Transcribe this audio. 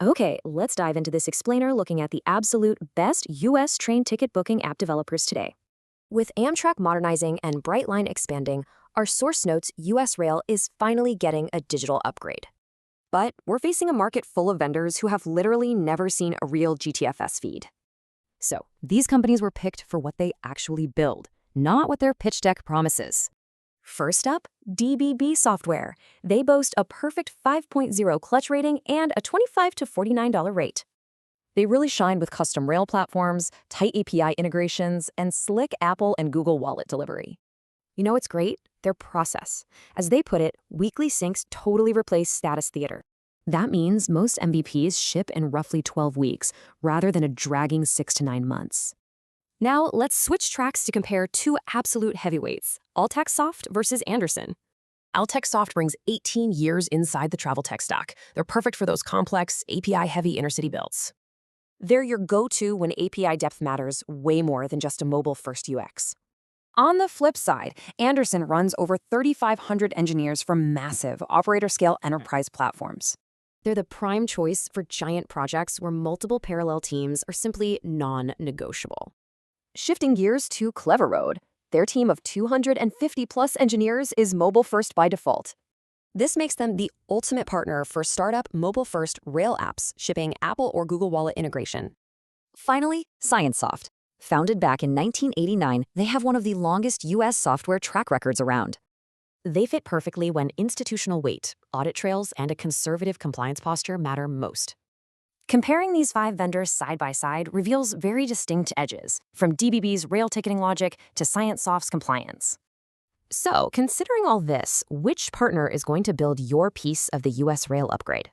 Okay, let's dive into this explainer looking at the absolute best US train ticket booking app developers today. With Amtrak modernizing and Brightline expanding, our source notes US Rail is finally getting a digital upgrade. But we're facing a market full of vendors who have literally never seen a real GTFS feed. So, these companies were picked for what they actually build, not what their pitch deck promises. First up, DBB Software. They boast a perfect 5.0 clutch rating and a $25 to $49 rate. They really shine with custom rail platforms, tight API integrations, and slick Apple and Google Wallet delivery. You know what's great? Their process. As they put it, weekly syncs totally replace status theater. That means most MVPs ship in roughly 12 weeks, rather than a dragging 6 to 9 months. Now, let's switch tracks to compare two absolute heavyweights, AltexSoft versus Andersen. AltexSoft brings 18 years inside the travel tech stack. They're perfect for those complex, API-heavy intercity builds. They're your go-to when API depth matters way more than just a mobile-first UX. On the flip side, Andersen runs over 3,500 engineers for massive operator-scale enterprise platforms. They're the prime choice for giant projects where multiple parallel teams are simply non-negotiable. Shifting gears to Cleveroad, their team of 250-plus engineers is mobile-first by default. This makes them the ultimate partner for startup mobile-first rail apps shipping Apple or Google Wallet integration. Finally, ScienceSoft. Founded back in 1989, they have one of the longest U.S. software track records around. They fit perfectly when institutional weight, audit trails, and a conservative compliance posture matter most. Comparing these 5 vendors side by side reveals very distinct edges, from DBB's rail ticketing logic to ScienceSoft's compliance. So, considering all this, which partner is going to build your piece of the US rail upgrade?